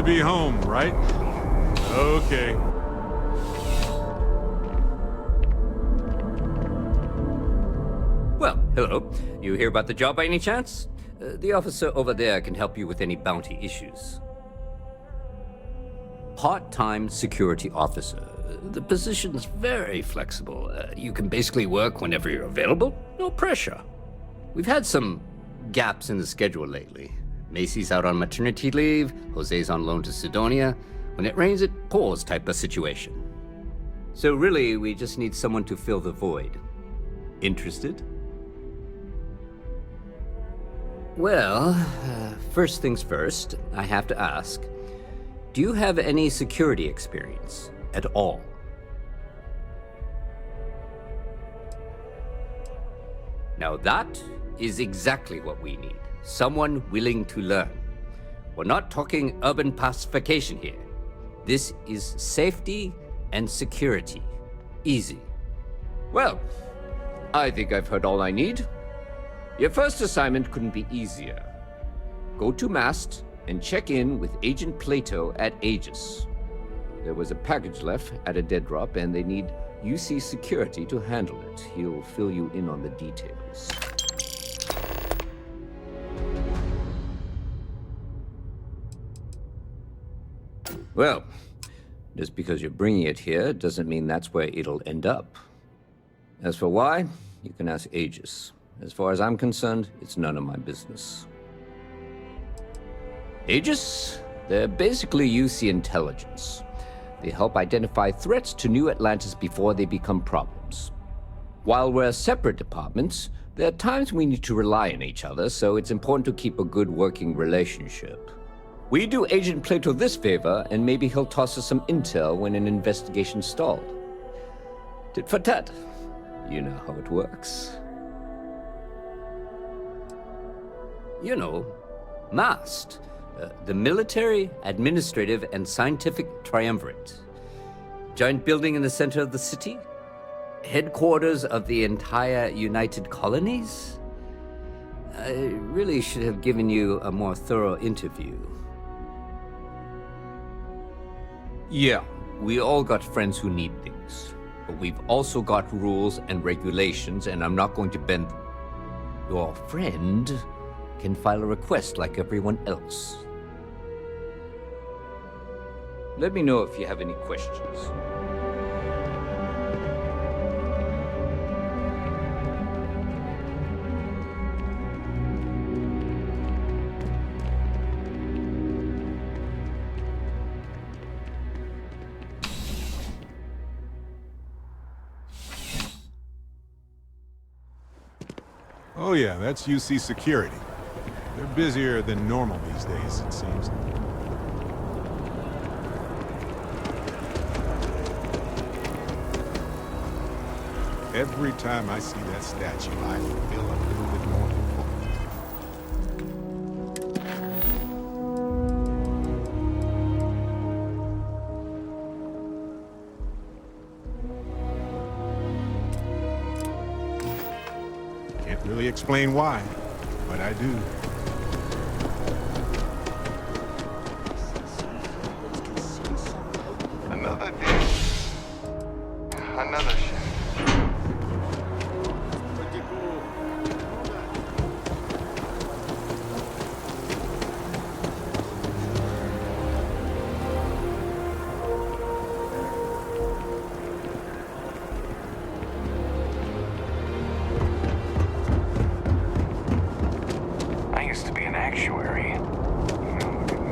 be home, right? Okay. Well, hello. You hear about the job by any chance? The officer over there can help you with any bounty issues. Part-time security officer. The position's very flexible. You can basically work whenever you're available. No pressure. We've had some gaps in the schedule lately. Macy's out on maternity leave, Jose's on loan to Sidonia. When it rains, it pours type of situation. So really, we just need someone to fill the void. Interested? Well, first things first, I have to ask, do you have any security experience at all? Now that is exactly what we need. Someone willing to learn. We're not talking urban pacification here. This is safety and security. Easy. Well, I think I've heard all I need. Your first assignment couldn't be easier. Go to Mast and check in with Agent Plato at Aegis. There was a package left at a dead drop and they need UC security to handle it. He'll fill you in on the details. Well, just because you're bringing it here doesn't mean that's where it'll end up. As for why, you can ask Aegis. As far as I'm concerned, it's none of my business. Aegis? They're basically UC intelligence. They help identify threats to New Atlantis before they become problems. While we're separate departments, there are times we need to rely on each other, so it's important to keep a good working relationship. We do Agent Plato this favor, and maybe he'll toss us some intel when an investigation's stalled. Tit for tat. You know how it works. You know, MAST, the Military, Administrative, and Scientific Triumvirate. Giant building in the center of the city? Headquarters of the entire United Colonies? I really should have given you a more thorough interview. Yeah, we all got friends who need things, but we've also got rules and regulations, and I'm not going to bend them. Your friend can file a request like everyone else. Let me know if you have any questions. Oh yeah, that's UC security. They're busier than normal these days, it seems. Every time I see that statue, I feel a little bit more important. Can't really explain why, but I do. Another day. Another ship. I used to be an actuary. Now look at me.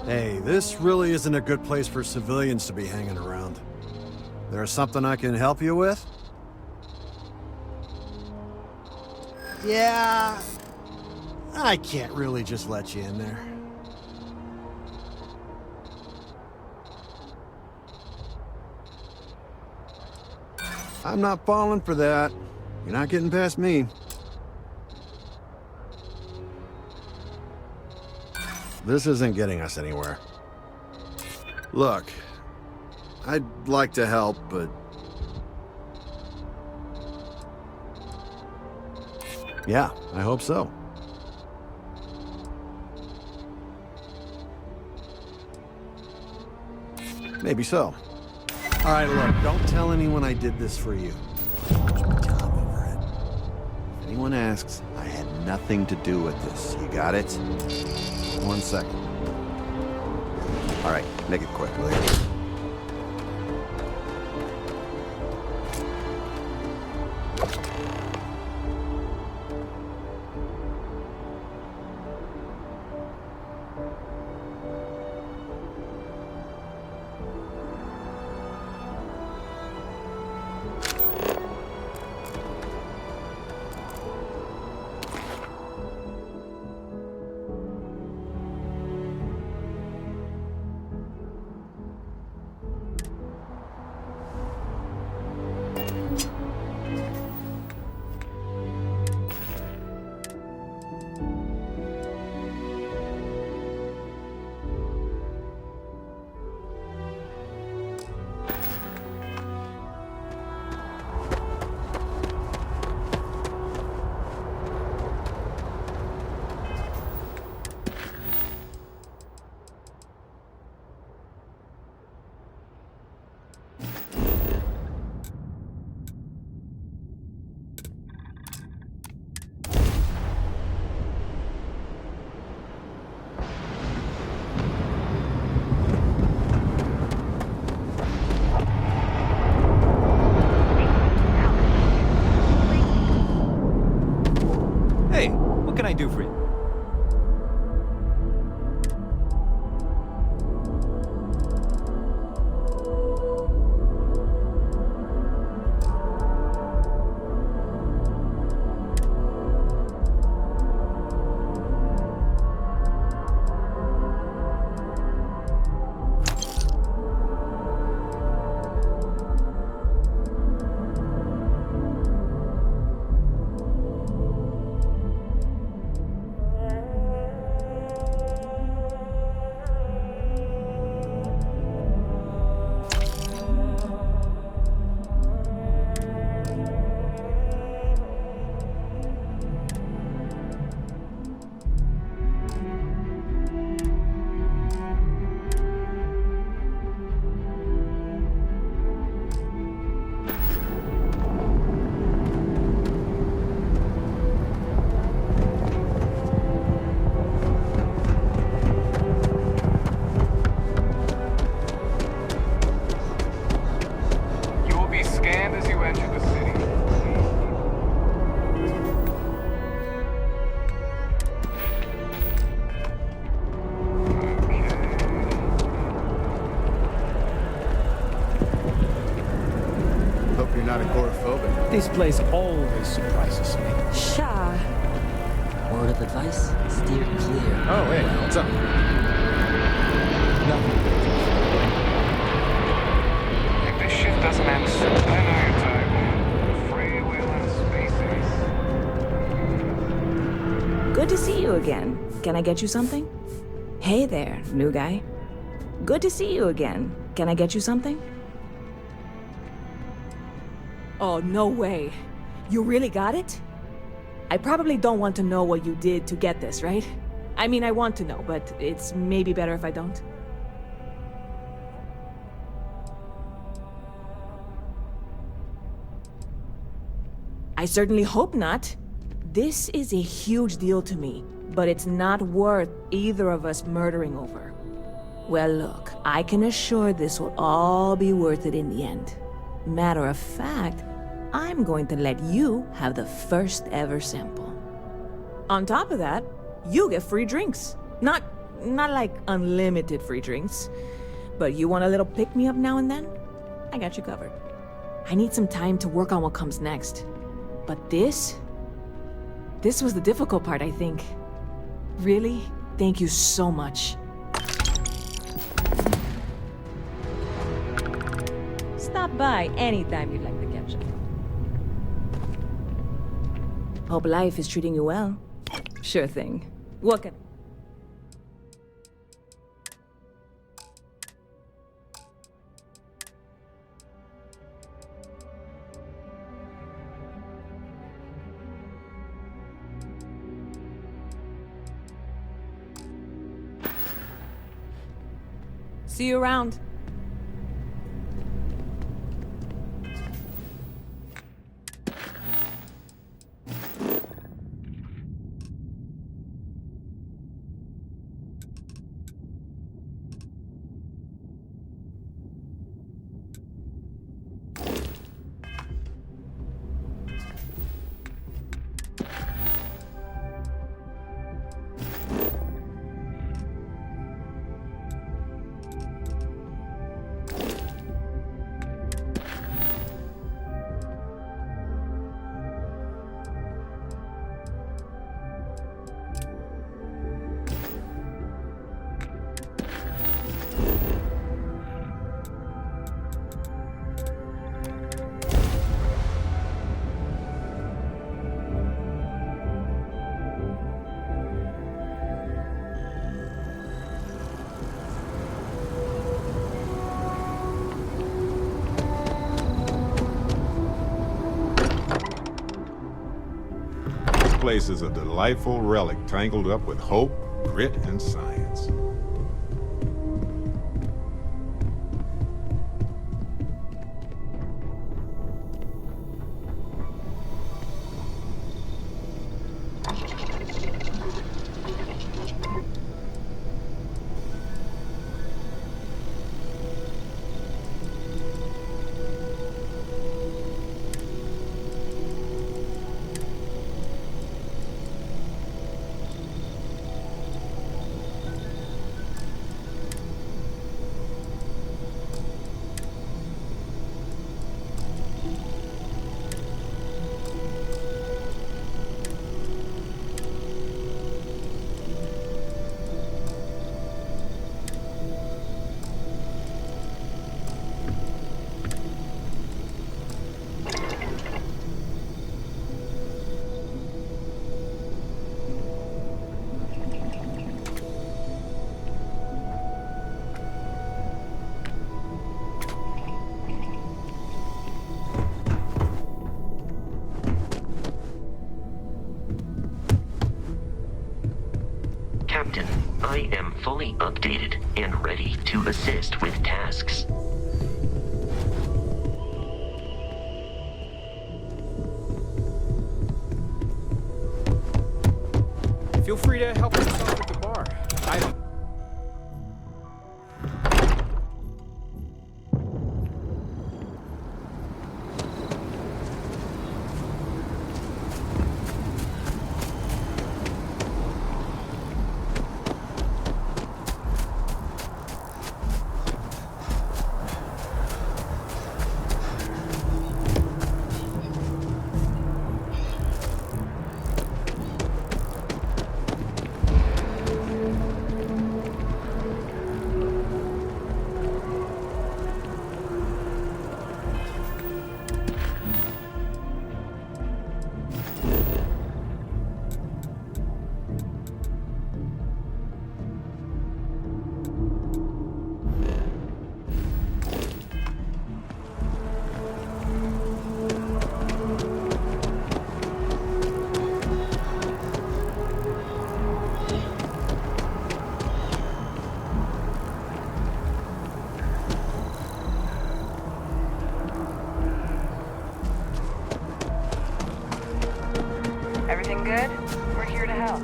Hey, this really isn't a good place for civilians to be hanging around. There's something I can help you with? Yeah, I can't really just let you in there. I'm not falling for that. You're not getting past me. This isn't getting us anywhere. Look, I'd like to help, but... Yeah, I hope so. Maybe so. All right, look, don't tell anyone I did this for you. There's my job over it. If anyone asks, I had nothing to do with this. You got it? 1 second. All right, make it quick, will you? Hey, what can I do for you? Not agoraphobic. This place always surprises me. Sha. Word of advice, steer clear. Oh, hey, what's up? Nothing. If this shit doesn't end soon, I know your type. Free will and spaces. Good to see you again. Can I get you something? Hey there, new guy. Good to see you again. Can I get you something? Oh, no way. You really got it? I probably don't want to know what you did to get this, right? I mean, I want to know, but it's maybe better if I don't. I certainly hope not. This is a huge deal to me, but it's not worth either of us murdering over. Well, look, I can assure this will all be worth it in the end. Matter of fact, I'm going to let you have the first ever sample. On top of that, you get free drinks. Not like unlimited free drinks, but you want a little pick-me-up now and then? I got you covered. I need some time to work on what comes next. But this was the difficult part, I think. Really, thank you so much. Stop by anytime you'd like to catch up. Hope life is treating you well. Sure thing. What can... See you around. This place is a delightful relic tangled up with hope, grit, and science. Captain, I am fully updated and ready to assist with tasks. Feel free to help yourself at the bar. I don't... Everything good? We're here to help.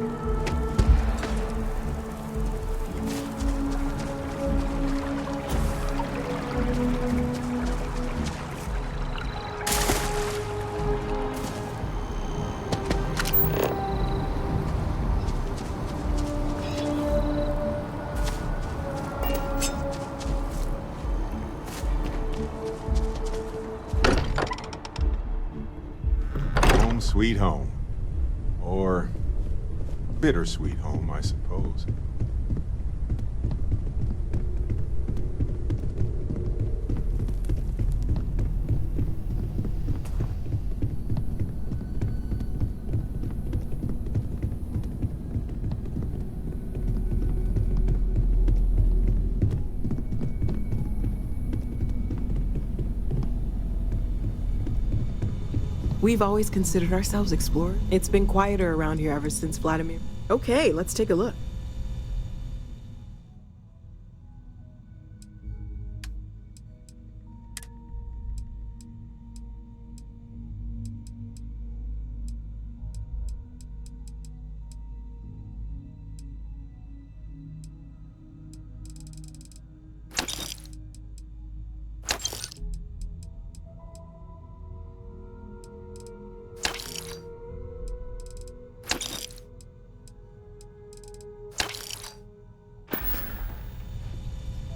Home sweet home. Or bittersweet home, I suppose. We've always considered ourselves explorers. It's been quieter around here ever since Vladimir. Okay, let's take a look.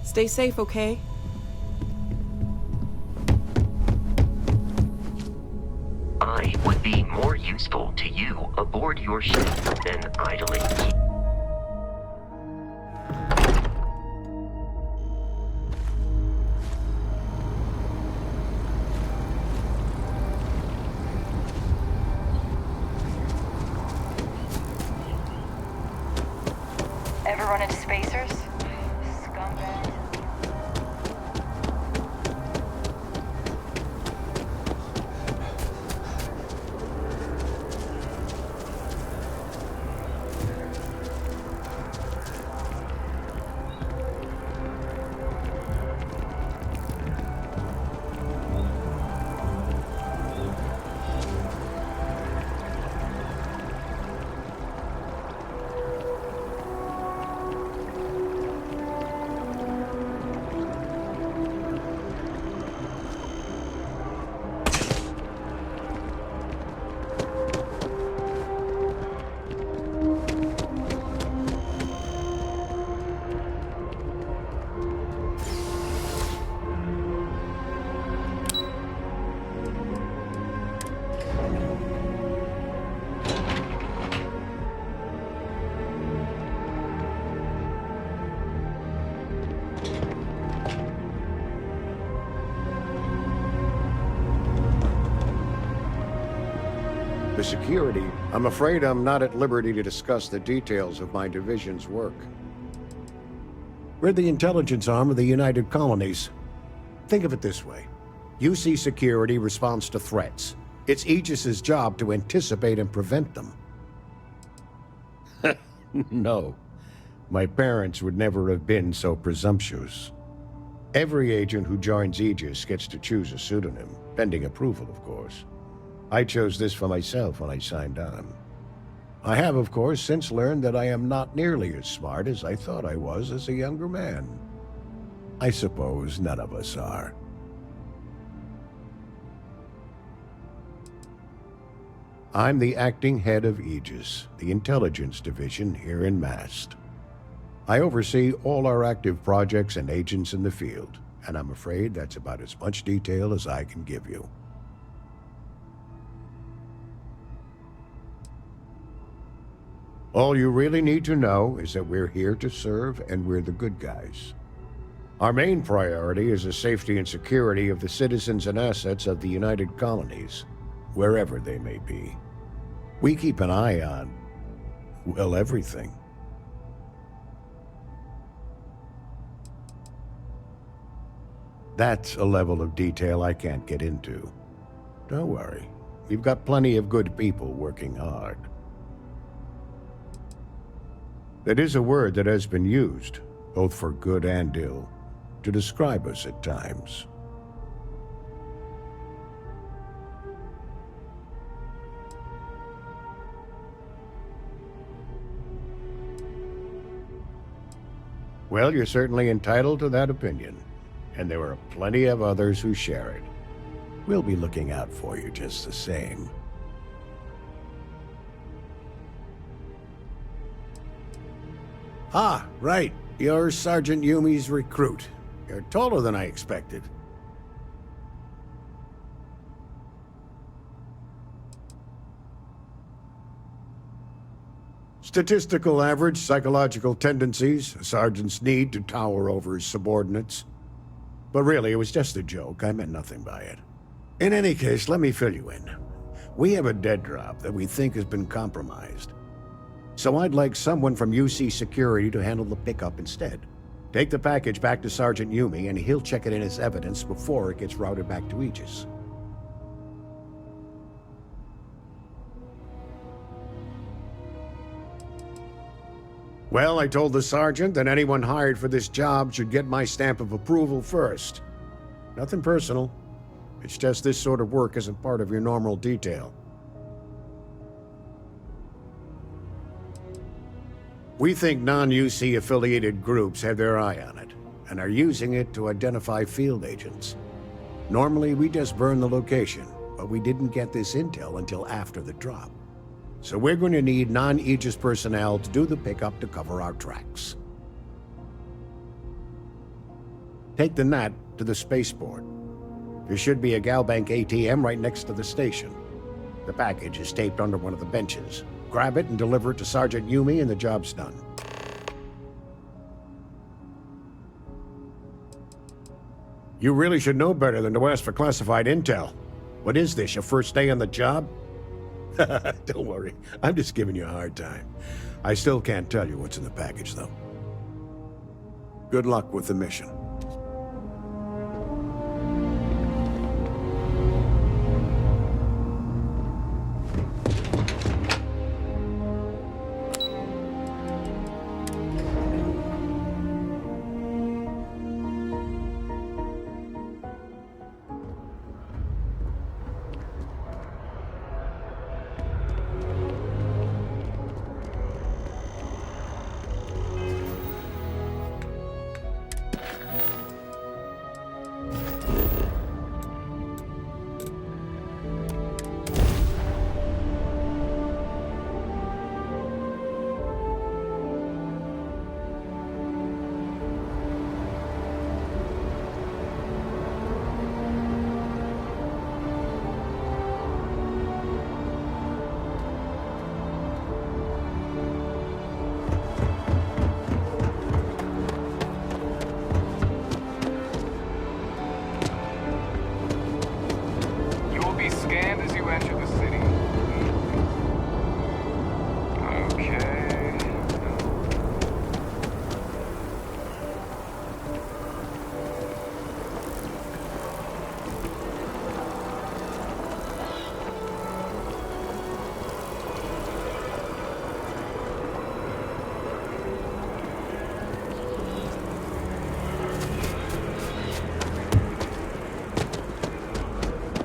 Stay safe, okay? I would be more useful to you aboard your ship than idling. Ever run into spacers? Scumbags. The security, I'm afraid I'm not at liberty to discuss the details of my division's work. We're the intelligence arm of the United Colonies. Think of it this way. UC Security responds to threats. It's Aegis's job to anticipate and prevent them. No. My parents would never have been so presumptuous. Every agent who joins Aegis gets to choose a pseudonym, pending approval, of course. I chose this for myself when I signed on. I have, of course, since learned that I am not nearly as smart as I thought I was as a younger man. I suppose none of us are. I'm the acting head of Aegis, the intelligence division here in Mast. I oversee all our active projects and agents in the field, and I'm afraid that's about as much detail as I can give you. All you really need to know is that we're here to serve, and we're the good guys. Our main priority is the safety and security of the citizens and assets of the United Colonies, wherever they may be. We keep an eye on, well, everything. That's a level of detail I can't get into. Don't worry, we've got plenty of good people working hard. That is a word that has been used, both for good and ill, to describe us at times. Well, you're certainly entitled to that opinion, and there are plenty of others who share it. We'll be looking out for you just the same. Ah, right. You're Sergeant Yumi's recruit. You're taller than I expected. Statistical average psychological tendencies, a sergeant's need to tower over his subordinates. But really, it was just a joke. I meant nothing by it. In any case, let me fill you in. We have a dead drop that we think has been compromised. So I'd like someone from UC Security to handle the pickup instead. Take the package back to Sergeant Yumi, and he'll check it in as evidence before it gets routed back to Aegis. Well, I told the sergeant that anyone hired for this job should get my stamp of approval first. Nothing personal. It's just this sort of work isn't part of your normal detail. We think non-UC affiliated groups have their eye on it and are using it to identify field agents. Normally, we just burn the location, but we didn't get this intel until after the drop. So we're going to need non-Aegis personnel to do the pickup to cover our tracks. Take the NAT to the spaceport. There should be a Galbank ATM right next to the station. The package is taped under one of the benches. Grab it and deliver it to Sergeant Yumi and the job's done. You really should know better than to ask for classified intel. What is this, your first day on the job? Don't worry, I'm just giving you a hard time. I still can't tell you what's in the package, though. Good luck with the mission.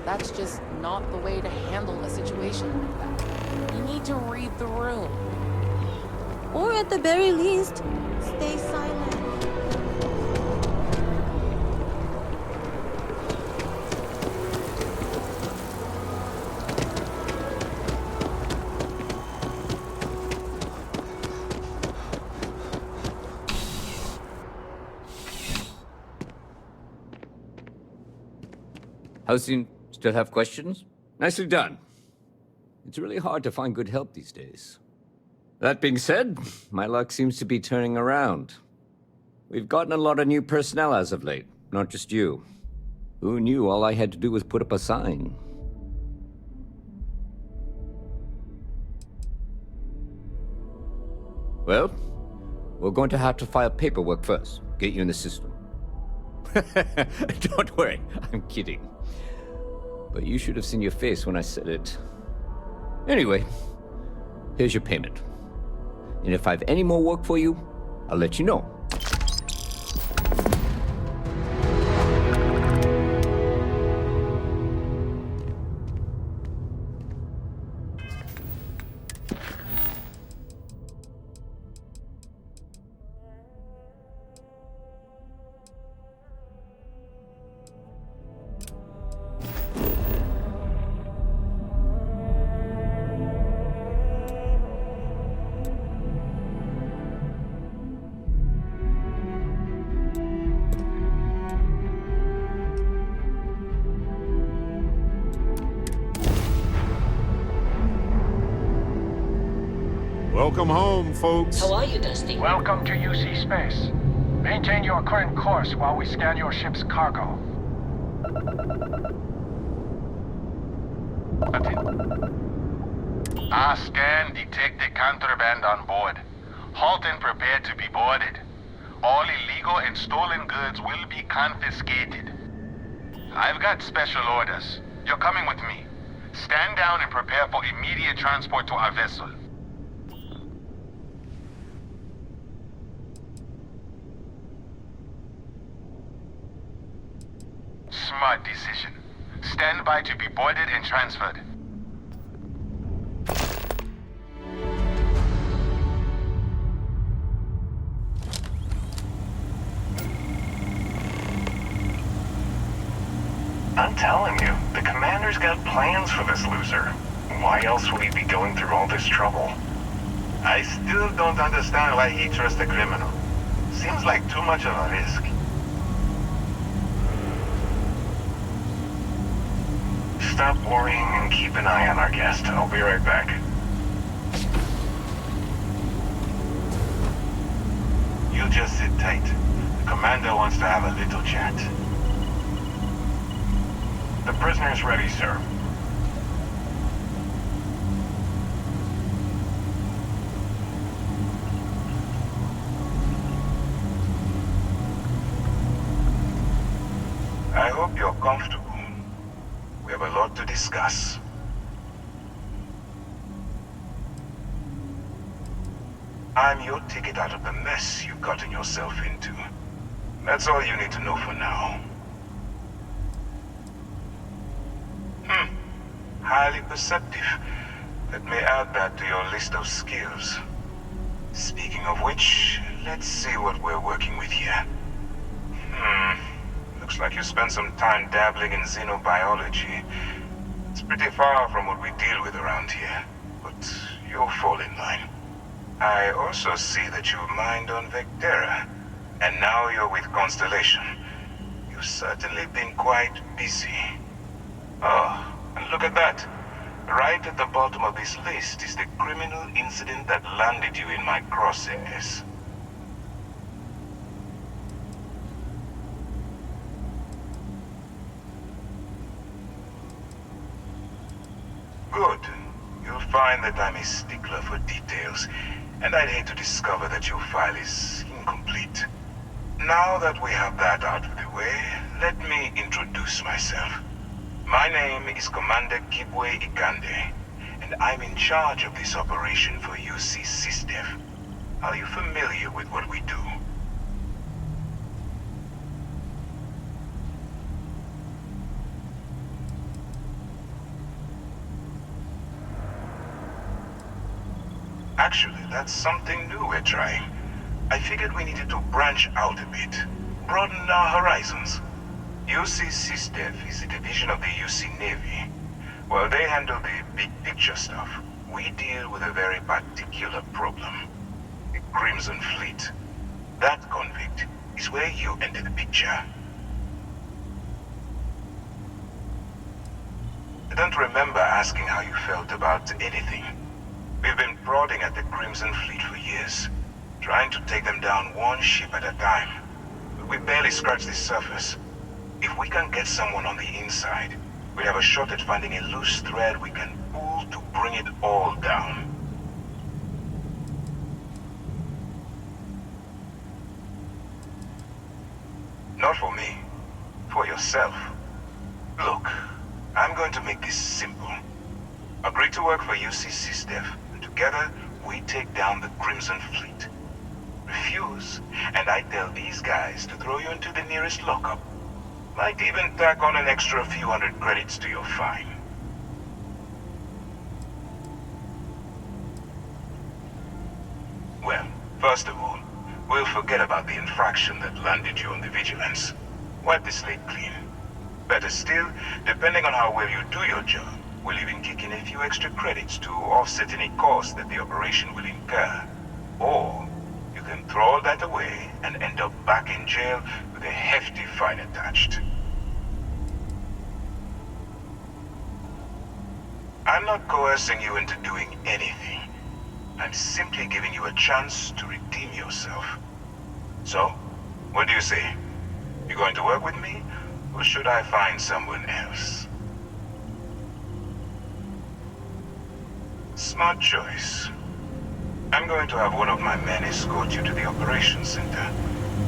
That's just not the way to handle a situation like that. You need to read the room. Or at the very least, stay silent. How's soon? Still have questions? Nicely done. It's really hard to find good help these days. That being said, my luck seems to be turning around. We've gotten a lot of new personnel as of late, not just you. Who knew all I had to do was put up a sign? Well, we're going to have to file paperwork first, get you in the system. Don't worry, I'm kidding. But you should have seen your face when I said it. Anyway, here's your payment. And if I have any more work for you, I'll let you know. Welcome home, folks. How are you, Dusty? Welcome to UC Space. Maintain your current course while we scan your ship's cargo. Scan, detect the contraband on board. Halt and prepare to be boarded. All illegal and stolen goods will be confiscated. I've got special orders. You're coming with me. Stand down and prepare for immediate transport to our vessel. smart decision. Stand by to be boarded and transferred. I'm telling you, the commander's got plans for this loser. Why else would he be going through all this trouble? I still don't understand why he trusts a criminal. Seems like too much of a risk. Stop worrying and keep an eye on our guest. I'll be right back. You just sit tight. The commander wants to have a little chat. The prisoner's ready, sir. I hope you're comfortable. We have a lot to discuss. I'm your ticket out of the mess you've gotten yourself into. That's all you need to know for now. Highly perceptive. Let me add that to your list of skills. Speaking of which, let's see what we're working with here. Looks like you spent some time dabbling in xenobiology. It's pretty far from what we deal with around here, but you'll fall in line. I also see that you mined on Vectera, and now you're with Constellation. You've certainly been quite busy. Oh, and look at that. Right at the bottom of this list is the criminal incident that landed you in my crosshairs. Good. You'll find that I'm a stickler for details, and I'd hate to discover that your file is incomplete. Now that we have that out of the way, let me introduce myself. My name is Commander Kibwe Ikande, and I'm in charge of this operation for UC SysDev. Are you familiar with what we do? Actually, that's something new we're trying. I figured we needed to branch out a bit, broaden our horizons. UC SysDev is a division of the UC Navy. While they handle the big picture stuff, we deal with a very particular problem. The Crimson Fleet. That convict is where you enter the picture. I don't remember asking how you felt about anything. We've been prodding at the Crimson Fleet for years, trying to take them down one ship at a time. But we barely scratched the surface. If we can get someone on the inside, we have a shot at finding a loose thread we can pull to bring it all down. Not for me. For yourself. Look, I'm going to make this simple. Agree to work for UC SysDev, and together we take down the Crimson Fleet. Refuse, and I tell these guys to throw you into the nearest lockup. Might even tack on an extra few hundred credits to your fine. Well, first of all, we'll forget about the infraction that landed you on the Vigilance. Wipe the slate clean. Better still, depending on how well you do your job, we'll even kick in a few extra credits to offset any cost that the operation will incur. Or, you can throw all that away and end up back in jail with a hefty fine attached. I'm not coercing you into doing anything. I'm simply giving you a chance to redeem yourself. So, what do you say? You going to work with me, or should I find someone else? Smart choice. I'm going to have one of my men escort you to the operations center.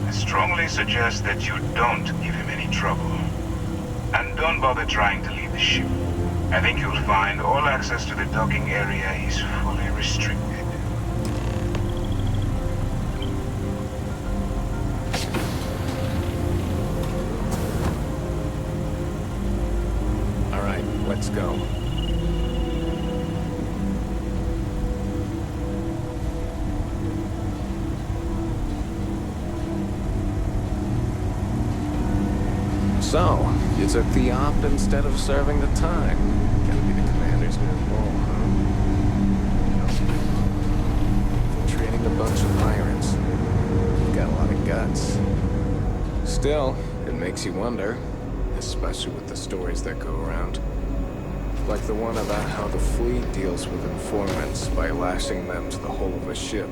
I strongly suggest that you don't give him any trouble. And don't bother trying to leave the ship. I think you'll find all access to the docking area is fully restricted. So, you took the opt instead of serving the time. Gotta be the commander's new role, huh? Infiltrating a bunch of pirates. You've got a lot of guts. Still, it makes you wonder, especially with the stories that go around. Like the one about how the fleet deals with informants by lashing them to the hull of a ship,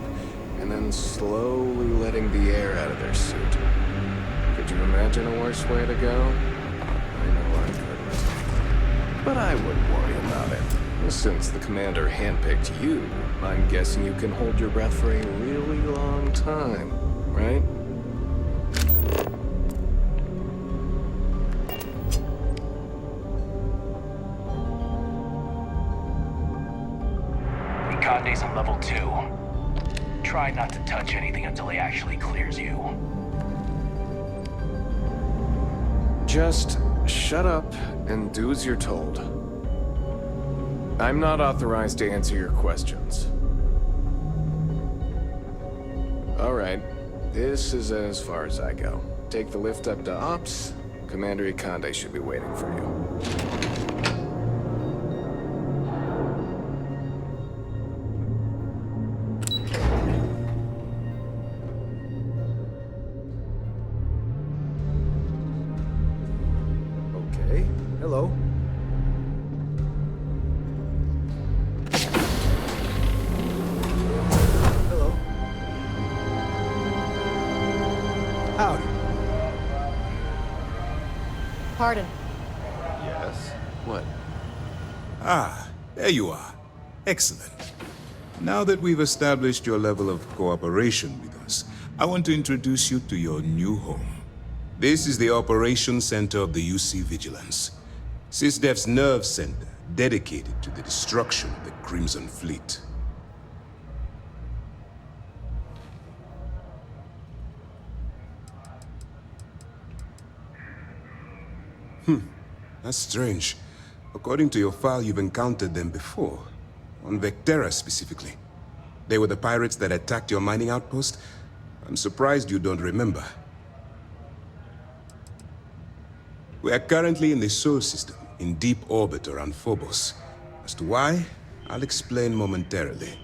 and then slowly letting the air out of their suit. Could you imagine a worse way to go? I know I couldn't. But I wouldn't worry about it. Since the commander handpicked you, I'm guessing you can hold your breath for a really long time, right? Conde's on level 2. Try not to touch anything until he actually clears you. Just shut up and do as you're told. I'm not authorized to answer your questions. Alright, this is as far as I go. Take the lift up to Ops. Commander Conde should be waiting for you. Hello. Hello. Howdy. Pardon. Yes? What? Ah, there you are. Excellent. Now that we've established your level of cooperation with us, I want to introduce you to your new home. This is the Operations Center of the UC Vigilance. SysDef's nerve center, dedicated to the destruction of the Crimson Fleet. That's strange. According to your file, you've encountered them before. On Vectera, specifically. They were the pirates that attacked your mining outpost? I'm surprised you don't remember. We are currently in the Sol system, in deep orbit around Phobos. As to why, I'll explain momentarily.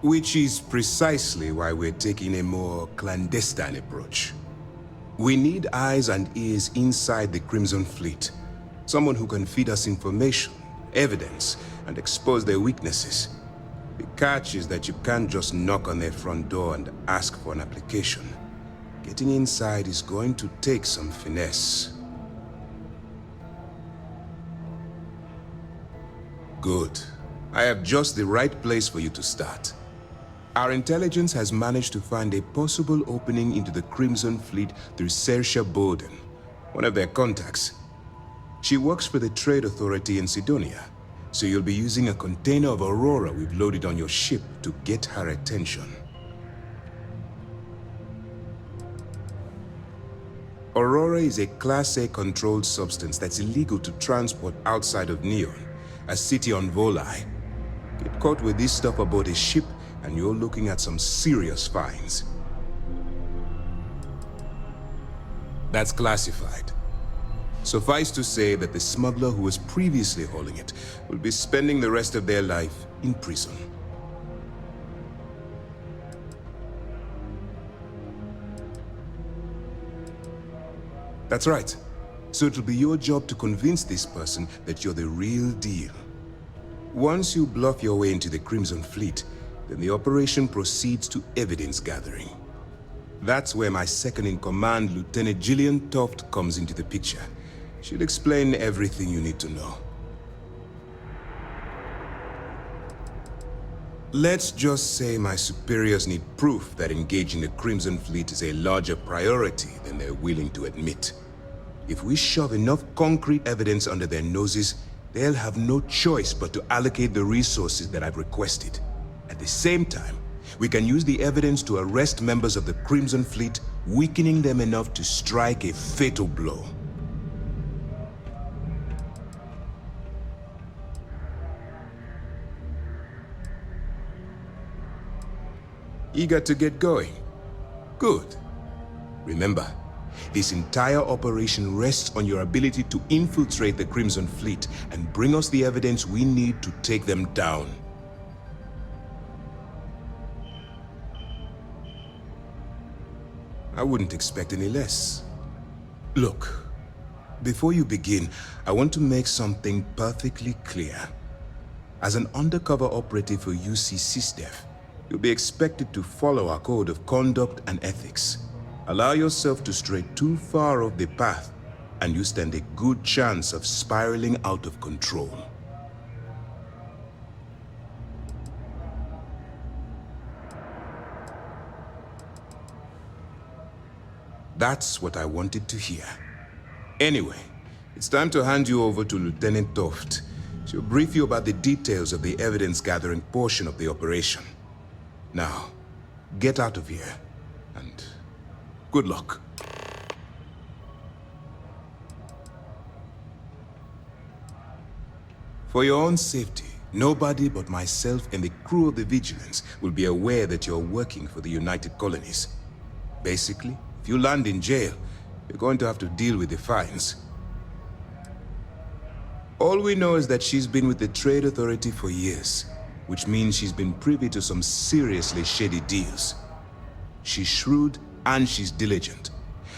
Which is precisely why we're taking a more clandestine approach. We need eyes and ears inside the Crimson Fleet. Someone who can feed us information, evidence, and expose their weaknesses. The catch is that you can't just knock on their front door and ask for an application. Getting inside is going to take some finesse. Good. I have just the right place for you to start. Our intelligence has managed to find a possible opening into the Crimson Fleet through Saoirse Bowden, one of their contacts. She works for the Trade Authority in Sidonia, so you'll be using a container of Aurora we've loaded on your ship to get her attention. Aurora is a Class A controlled substance that's illegal to transport outside of Neon, a city on Volai. Get caught with this stuff aboard a ship, and you're looking at some serious fines. That's classified. Suffice to say that the smuggler who was previously hauling it will be spending the rest of their life in prison. That's right. So it'll be your job to convince this person that you're the real deal. Once you bluff your way into the Crimson Fleet, then the operation proceeds to evidence gathering. That's where my second-in-command, Lieutenant Gillian Toft, comes into the picture. She'll explain everything you need to know. Let's just say my superiors need proof that engaging the Crimson Fleet is a larger priority than they're willing to admit. If we shove enough concrete evidence under their noses, they'll have no choice but to allocate the resources that I've requested. At the same time, we can use the evidence to arrest members of the Crimson Fleet, weakening them enough to strike a fatal blow. Eager to get going? Good. Remember, this entire operation rests on your ability to infiltrate the Crimson Fleet and bring us the evidence we need to take them down. I wouldn't expect any less. Look, before you begin, I want to make something perfectly clear. As an undercover operative for UC SysDev, you'll be expected to follow our code of conduct and ethics. Allow yourself to stray too far off the path, and you stand a good chance of spiraling out of control. That's what I wanted to hear. Anyway, it's time to hand you over to Lieutenant Toft. She'll brief you about the details of the evidence-gathering portion of the operation. Now, get out of here, and good luck. For your own safety, nobody but myself and the crew of the Vigilance will be aware that you're working for the United Colonies. Basically, if you land in jail, you're going to have to deal with the fines. All we know is that she's been with the Trade Authority for years, which means she's been privy to some seriously shady deals. She's shrewd and she's diligent.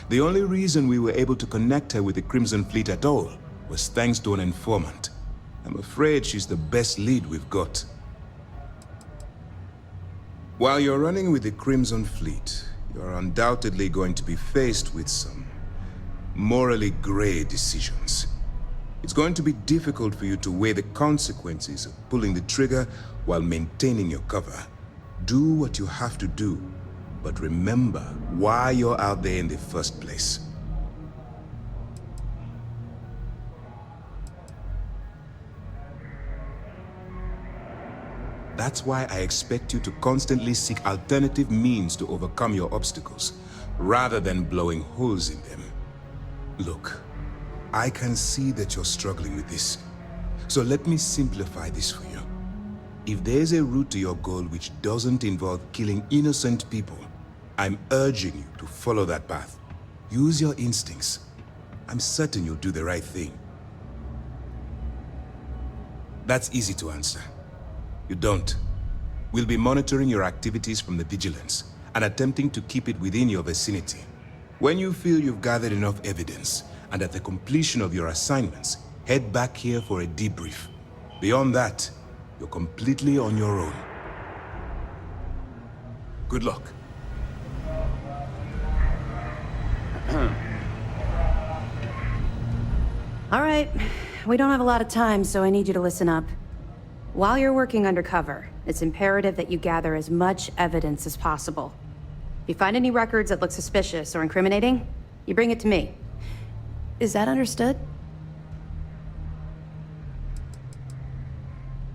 The only reason we were able to connect her with the Crimson Fleet at all was thanks to an informant. I'm afraid she's the best lead we've got. While you're running with the Crimson Fleet, you're undoubtedly going to be faced with some morally gray decisions. It's going to be difficult for you to weigh the consequences of pulling the trigger while maintaining your cover. Do what you have to do, but remember why you're out there in the first place. That's why I expect you to constantly seek alternative means to overcome your obstacles, rather than blowing holes in them. Look, I can see that you're struggling with this, so let me simplify this for you. If there's a route to your goal which doesn't involve killing innocent people, I'm urging you to follow that path. Use your instincts. I'm certain you'll do the right thing. That's easy to answer. You don't. We'll be monitoring your activities from the Vigilance and attempting to keep it within your vicinity. When you feel you've gathered enough evidence, and at the completion of your assignments, head back here for a debrief. Beyond that, you're completely on your own. Good luck. All right, we don't have a lot of time, so I need you to listen up. While you're working undercover, it's imperative that you gather as much evidence as possible. If you find any records that look suspicious or incriminating, you bring it to me. Is that understood?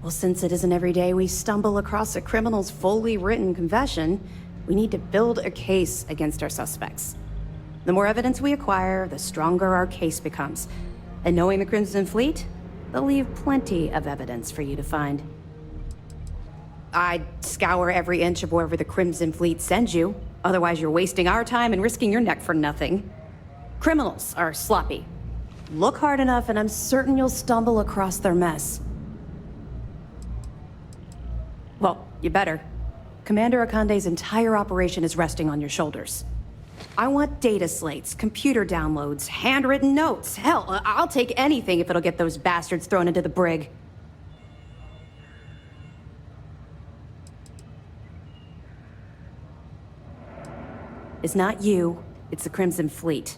Well, since it isn't every day we stumble across a criminal's fully written confession, we need to build a case against our suspects. The more evidence we acquire, the stronger our case becomes. And knowing the Crimson Fleet, they'll leave plenty of evidence for you to find. I'd scour every inch of wherever the Crimson Fleet sends you. Otherwise, you're wasting our time and risking your neck for nothing. Criminals are sloppy. Look hard enough and I'm certain you'll stumble across their mess. Well, you better. Commander Akande's entire operation is resting on your shoulders. I want data slates, computer downloads, handwritten notes. Hell, I'll take anything if it'll get those bastards thrown into the brig. It's not you, it's the Crimson Fleet.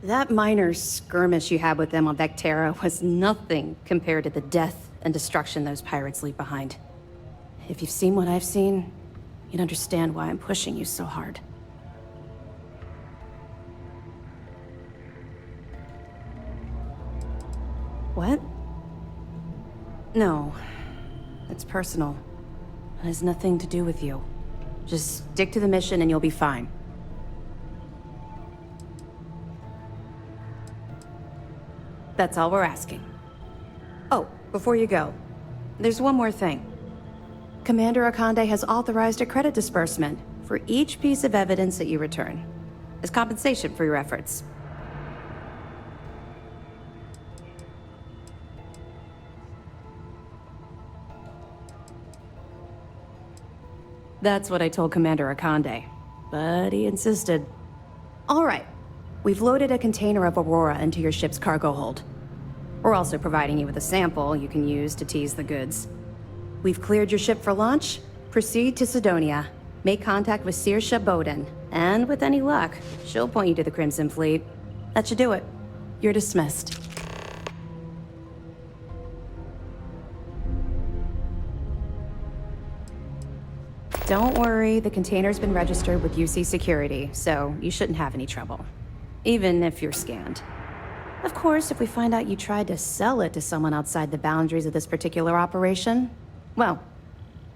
That minor skirmish you had with them on Vectera was nothing compared to the death and destruction those pirates leave behind. If you've seen what I've seen, you'd understand why I'm pushing you so hard. What? No. It's personal. It has nothing to do with you. Just stick to the mission and you'll be fine. That's all we're asking. Oh, before you go, there's one more thing. Commander Akande has authorized a credit disbursement for each piece of evidence that you return, as compensation for your efforts. That's what I told Commander Akande, but he insisted. All right, we've loaded a container of Aurora into your ship's cargo hold. We're also providing you with a sample you can use to tease the goods. We've cleared your ship for launch. Proceed to Sidonia. Make contact with Saoirse Bowden, and with any luck, she'll point you to the Crimson Fleet. That should do it. You're dismissed. Don't worry, the container's been registered with UC Security, so you shouldn't have any trouble. Even if you're scanned. Of course, if we find out you tried to sell it to someone outside the boundaries of this particular operation, well,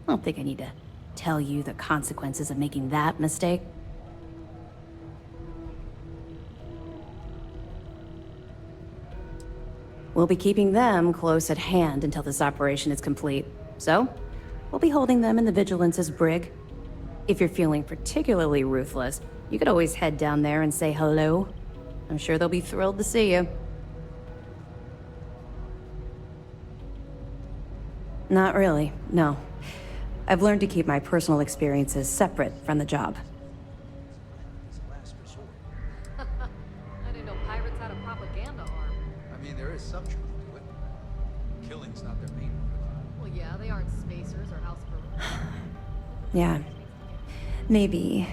I don't think I need to tell you the consequences of making that mistake. We'll be keeping them close at hand until this operation is complete. So, we'll be holding them in the Vigilance's brig. If you're feeling particularly ruthless, you could always head down there and say hello. I'm sure they'll be thrilled to see you. Not really, no. I've learned to keep my personal experiences separate from the job. I didn't know pirates had a propaganda arm. I mean, there is some truth to it. Killing's not their main motive. Well, yeah, they aren't spacers or house burglars. Yeah. Maybe.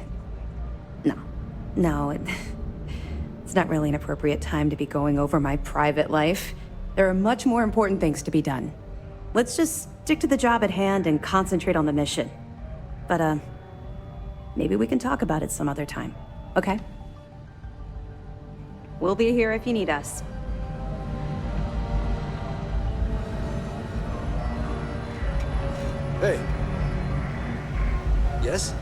No, it's not really an appropriate time to be going over my private life. There are much more important things to be done. Let's just stick to the job at hand and concentrate on the mission. But, maybe we can talk about it some other time, okay? We'll be here if you need us. Hey. Yes?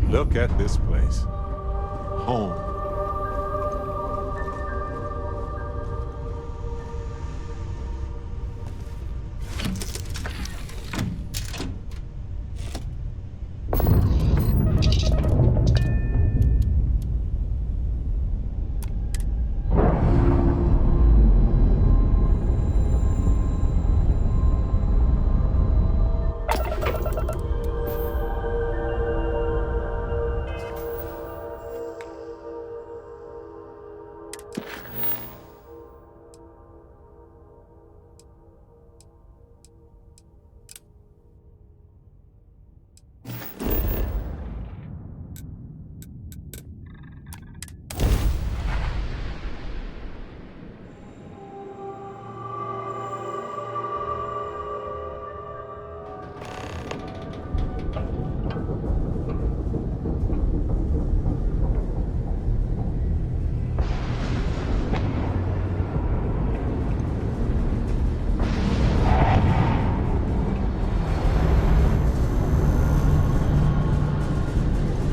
Look at this place. Home.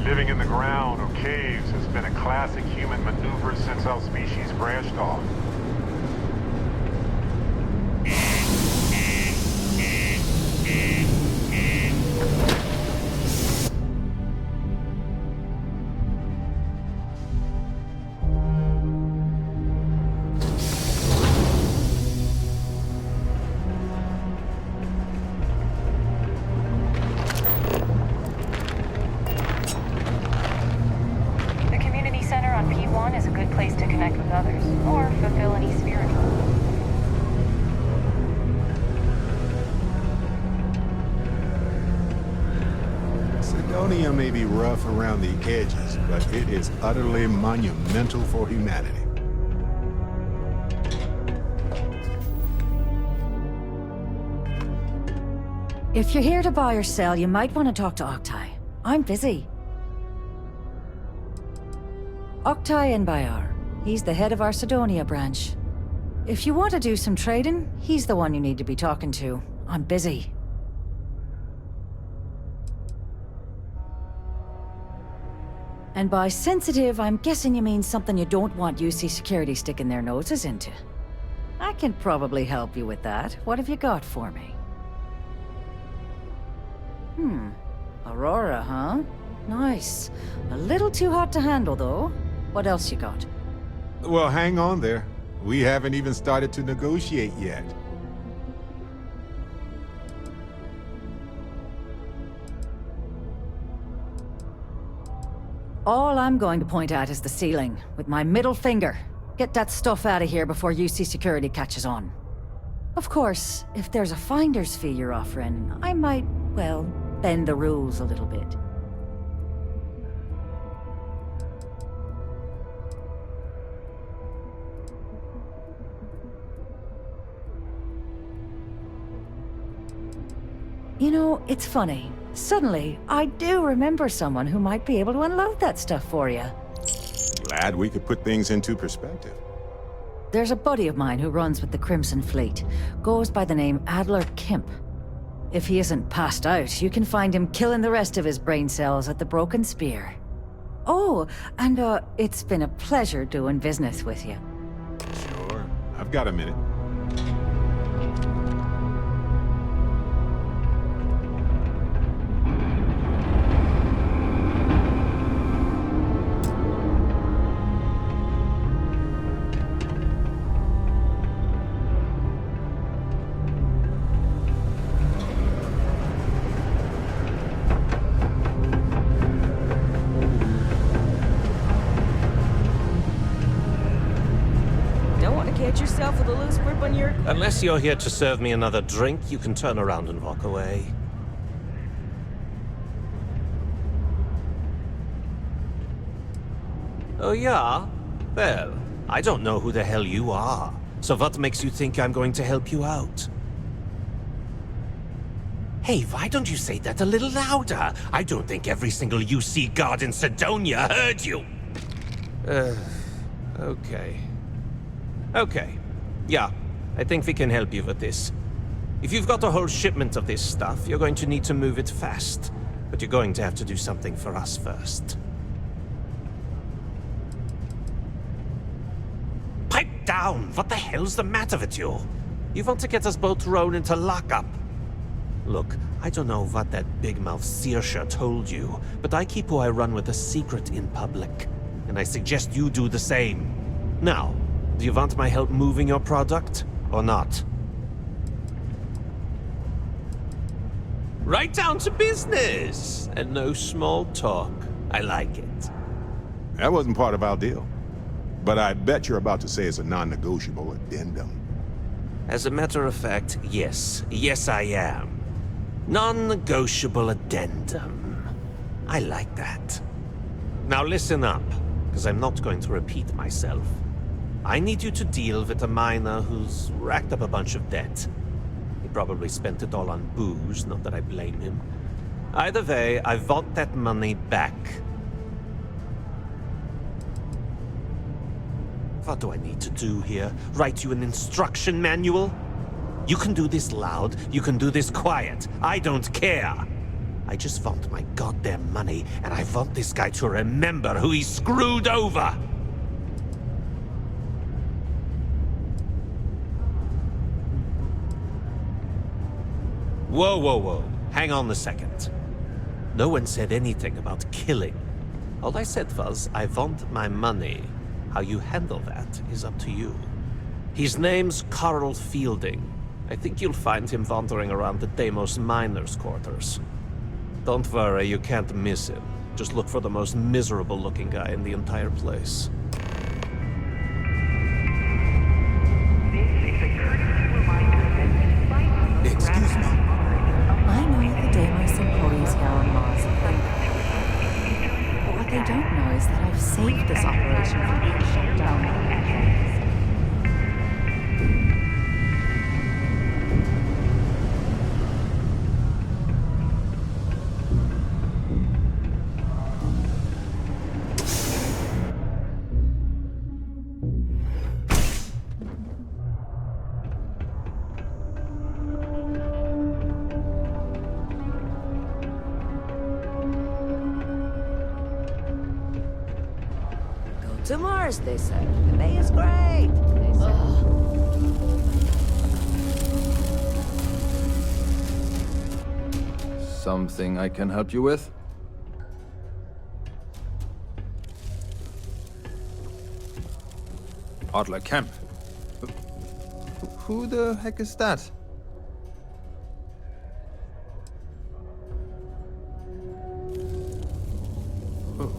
Living in the ground or caves has been a classic human maneuver since our species branched off. The community center on P1 is a good place to connect with others, or fulfill any spiritual. Sidonia may be rough around the edges, but it is utterly monumental for humanity. If you're here to buy or sell, you might want to talk to Octai. I'm busy. Octai Bayar. He's the head of our Sidonia branch. If you want to do some trading, he's the one you need to be talking to. I'm busy. And by sensitive, I'm guessing you mean something you don't want UC Security sticking their noses into. I can probably help you with that. What have you got for me? Aurora, huh? Nice. A little too hot to handle, though. What else you got? Well, hang on there. We haven't even started to negotiate yet. All I'm going to point at is the ceiling, with my middle finger. Get that stuff out of here before UC Security catches on. Of course, if there's a finder's fee you're offering, I might, well, bend the rules a little bit. You know, it's funny. Suddenly, I do remember someone who might be able to unload that stuff for you. Glad we could put things into perspective. There's a buddy of mine who runs with the Crimson Fleet. Goes by the name Adler Kemp. If he isn't passed out, you can find him killing the rest of his brain cells at the Broken Spear. Oh, and it's been a pleasure doing business with you. Sure. I've got a minute. Yourself with a loose grip on your... Unless you're here to serve me another drink, you can turn around and walk away. Oh yeah? Well, I don't know who the hell you are. So what makes you think I'm going to help you out? Hey, why don't you say that a little louder? I don't think every single UC guard in Sidonia heard you! Okay. Okay. Yeah, I think we can help you with this. If you've got a whole shipment of this stuff, you're going to need to move it fast. But you're going to have to do something for us first. Pipe down! What the hell's the matter with you? You want to get us both thrown into lockup? Look, I don't know what that big-mouth Saoirse told you, but I keep who I run with a secret in public. And I suggest you do the same. Now, do you want my help moving your product, or not? Right down to business! And no small talk. I like it. That wasn't part of our deal. But I bet you're about to say it's a non-negotiable addendum. As a matter of fact, yes. Yes, I am. Non-negotiable addendum. I like that. Now listen up, because I'm not going to repeat myself. I need you to deal with a miner who's racked up a bunch of debt. He probably spent it all on booze, not that I blame him. Either way, I want that money back. What do I need to do here? Write you an instruction manual? You can do this loud, you can do this quiet. I don't care. I just want my goddamn money, and I want this guy to remember who he screwed over! Whoa, whoa, whoa. Hang on a second. No one said anything about killing. All I said was, I want my money. How you handle that is up to you. His name's Carl Fielding. I think you'll find him wandering around the Deimos miners' quarters. Don't worry, you can't miss him. Just look for the most miserable-looking guy in the entire place. Excuse me. I know the Deimos employees here on Mars are thankful. But what they don't know is that I've saved this operation from being shut down. To Mars, they say. The Bay is great, they say. Something I can help you with? Adler Kemp. Who the heck is that?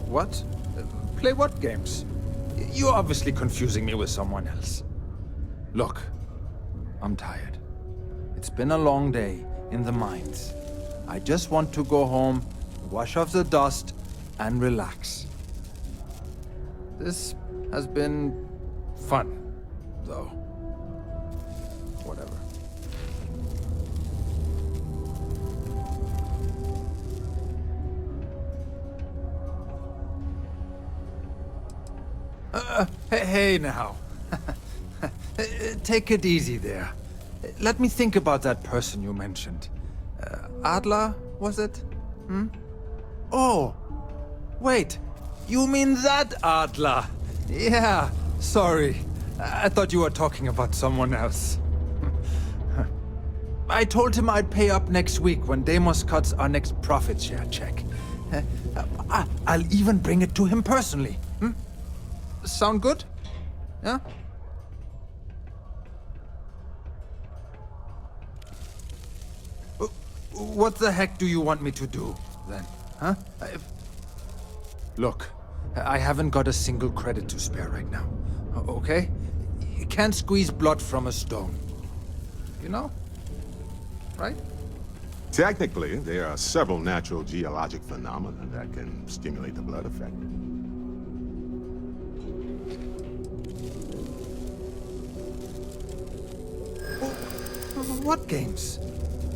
What? Play what games? You're obviously confusing me with someone else. Look, I'm tired. It's been a long day in the mines. I just want to go home, wash off the dust, and relax. This has been fun, though. Whatever. Hey now. Take it easy there. Let me think about that person you mentioned. Adler, was it? Hmm? Oh! Wait! You mean that Adler? Yeah, sorry. I thought you were talking about someone else. I told him I'd pay up next week when Deimos cuts our next profit share check. I'll even bring it to him personally. Hmm? Sound good? Yeah? What the heck do you want me to do, then? Huh? Look, I haven't got a single credit to spare right now. Okay? You can't squeeze blood from a stone. You know? Right? Technically, there are several natural geologic phenomena that can stimulate the blood effect. What games?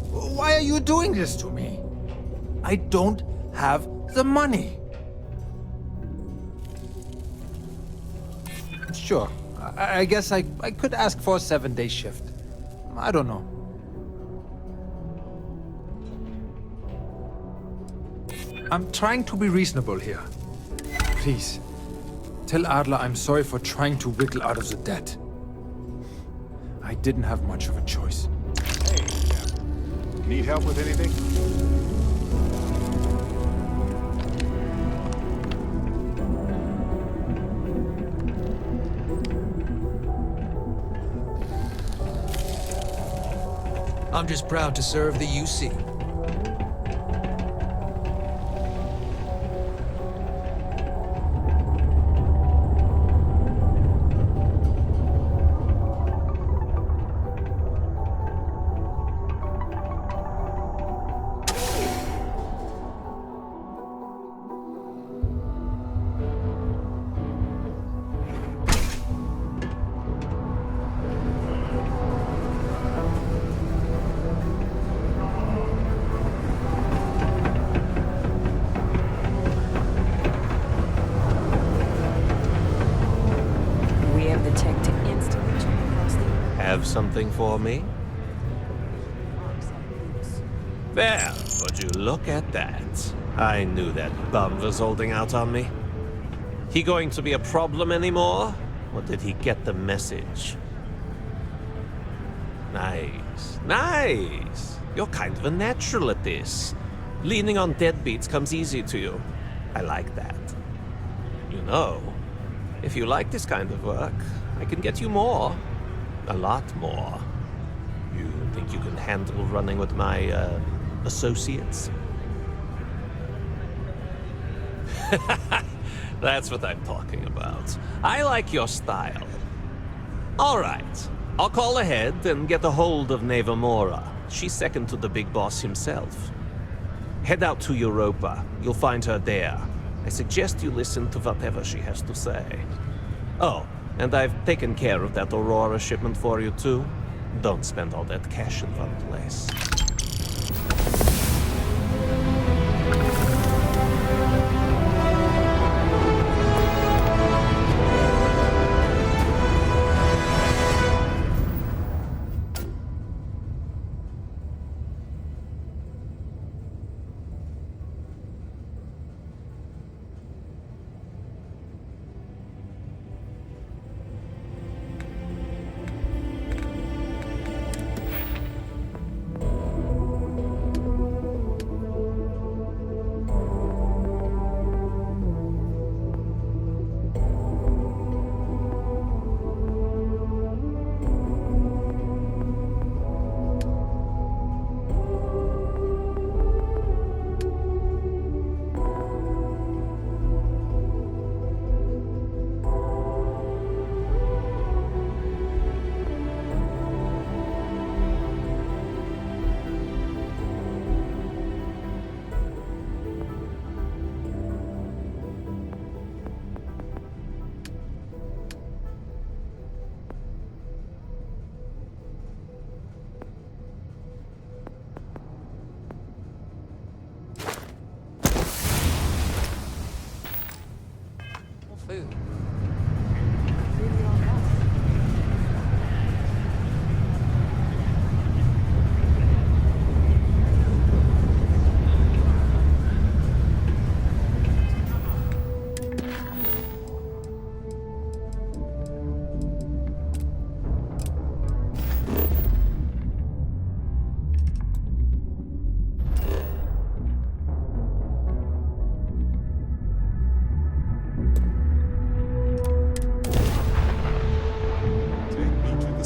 Why are you doing this to me? I don't have the money. Sure, I guess I could ask for a 7-day shift. I don't know. I'm trying to be reasonable here. Please, tell Adler I'm sorry for trying to wiggle out of the debt. I didn't have much of a choice. Need help with anything? I'm just proud to serve the UC. Have something for me? There, would you look at that? I knew that bum was holding out on me. He going to be a problem anymore? Or did he get the message? Nice, nice. You're kind of a natural at this. Leaning on deadbeats comes easy to you. I like that. You know, if you like this kind of work, I can get you more. A lot more. You think you can handle running with my, associates? That's what I'm talking about. I like your style. All right. I'll call ahead and get a hold of Nevamora. She's second to the big boss himself. Head out to Europa. You'll find her there. I suggest you listen to whatever she has to say. Oh, and I've taken care of that Aurora shipment for you, too. Don't spend all that cash in one place.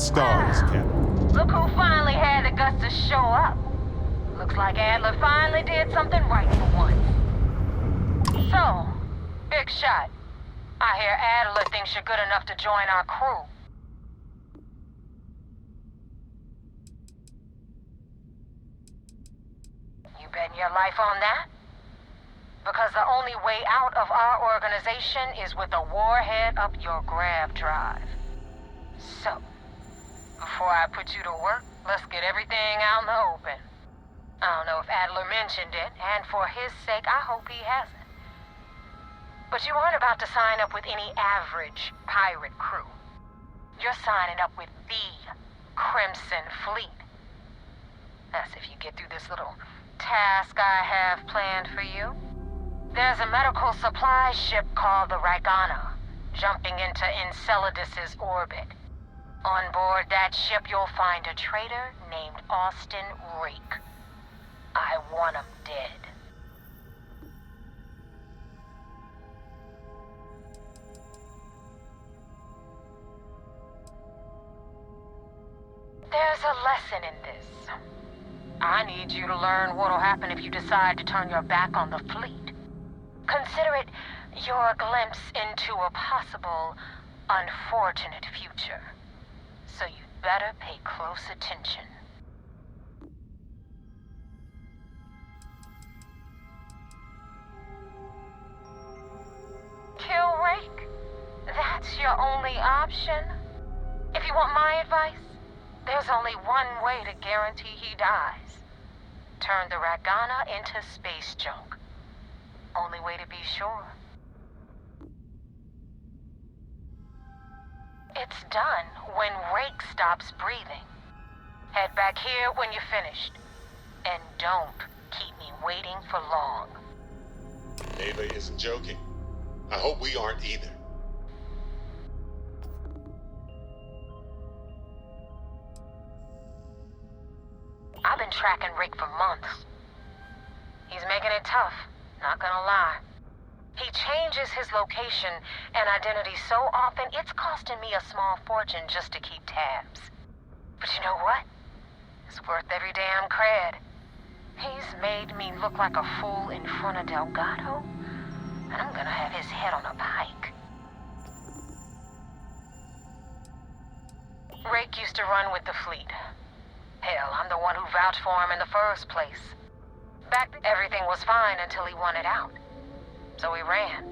stars, Captain. Look who finally had the guts to show up. Looks like Adler finally did something right for once. So, big shot. I hear Adler thinks you're good enough to join our crew. You betting your life on that? Because the only way out of our organization is with a warhead up your grav drive. So, before I put you to work, let's get everything out in the open. I don't know if Adler mentioned it, and for his sake, I hope he hasn't. But you aren't about to sign up with any average pirate crew. You're signing up with the Crimson Fleet. That's if you get through this little task I have planned for you. There's a medical supply ship called the Ragana, jumping into Enceladus's orbit. On board that ship, you'll find a traitor named Austin Reek. I want him dead. There's a lesson in this. I need you to learn what'll happen if you decide to turn your back on the fleet. Consider it your glimpse into a possible, unfortunate future. So you'd better pay close attention. Kill Rake? That's your only option? If you want my advice, there's only one way to guarantee he dies. Turn the Ragana into space junk. Only way to be sure. It's done when Rake stops breathing. Head back here when you're finished. And don't keep me waiting for long. Ava isn't joking. I hope we aren't either. I've been tracking Rick for months. He's making it tough, not gonna lie. He changes his location and identity so often, it's costing me a small fortune just to keep tabs. But you know what? It's worth every damn cred. He's made me look like a fool in front of Delgado, and I'm gonna have his head on a pike. Rake used to run with the fleet. Hell, I'm the one who vouched for him in the first place. Back then, everything was fine until he wanted out. So he ran.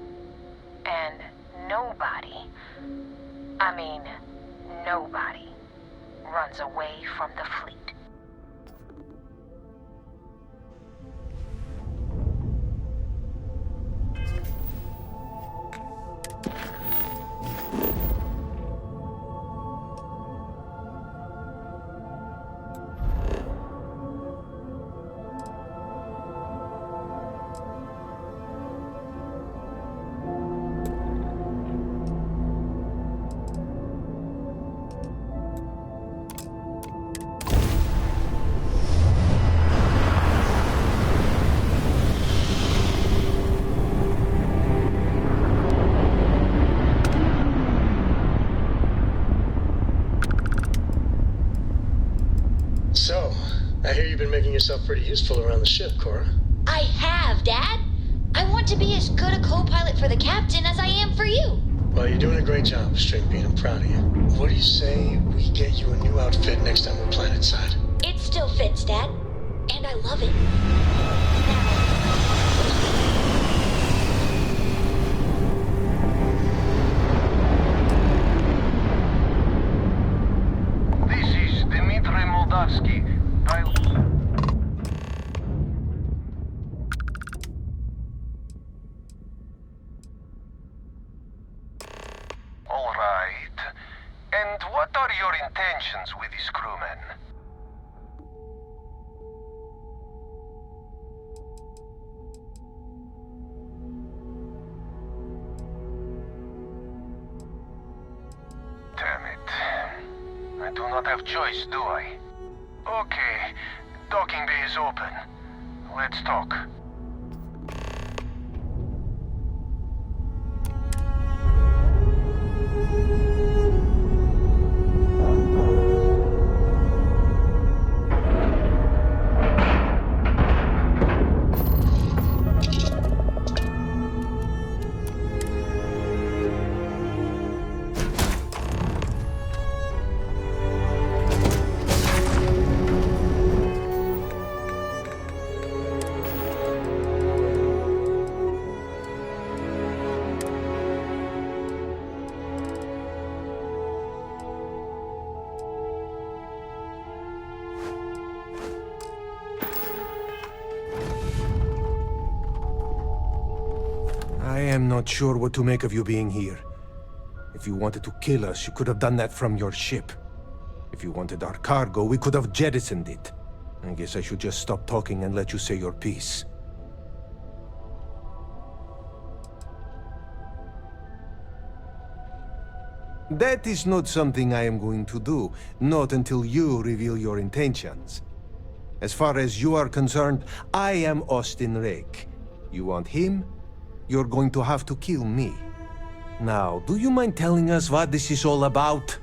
And nobody, nobody runs away from the fleet. So, I hear you've been making yourself pretty useful around the ship, Cora. I have, Dad. I want to be as good a co-pilot for the captain as I am for you. Well, you're doing a great job, String Bean. I'm proud of you. What do you say we get you a new outfit next time we're planetside? It still fits, Dad. And I love it. All right. And what are your intentions with these crewmen? Damn it. I do not have choice, do I? Okay. Docking bay is open. Let's talk. not sure what to make of you being here. If you wanted to kill us, you could have done that from your ship. If you wanted our cargo, we could have jettisoned it. I guess I should just stop talking and let you say your piece. That is not something I am going to do, not until you reveal your intentions. As far as you are concerned, I am Austin Rake. You want him? You're going to have to kill me. Now, do you mind telling us what this is all about?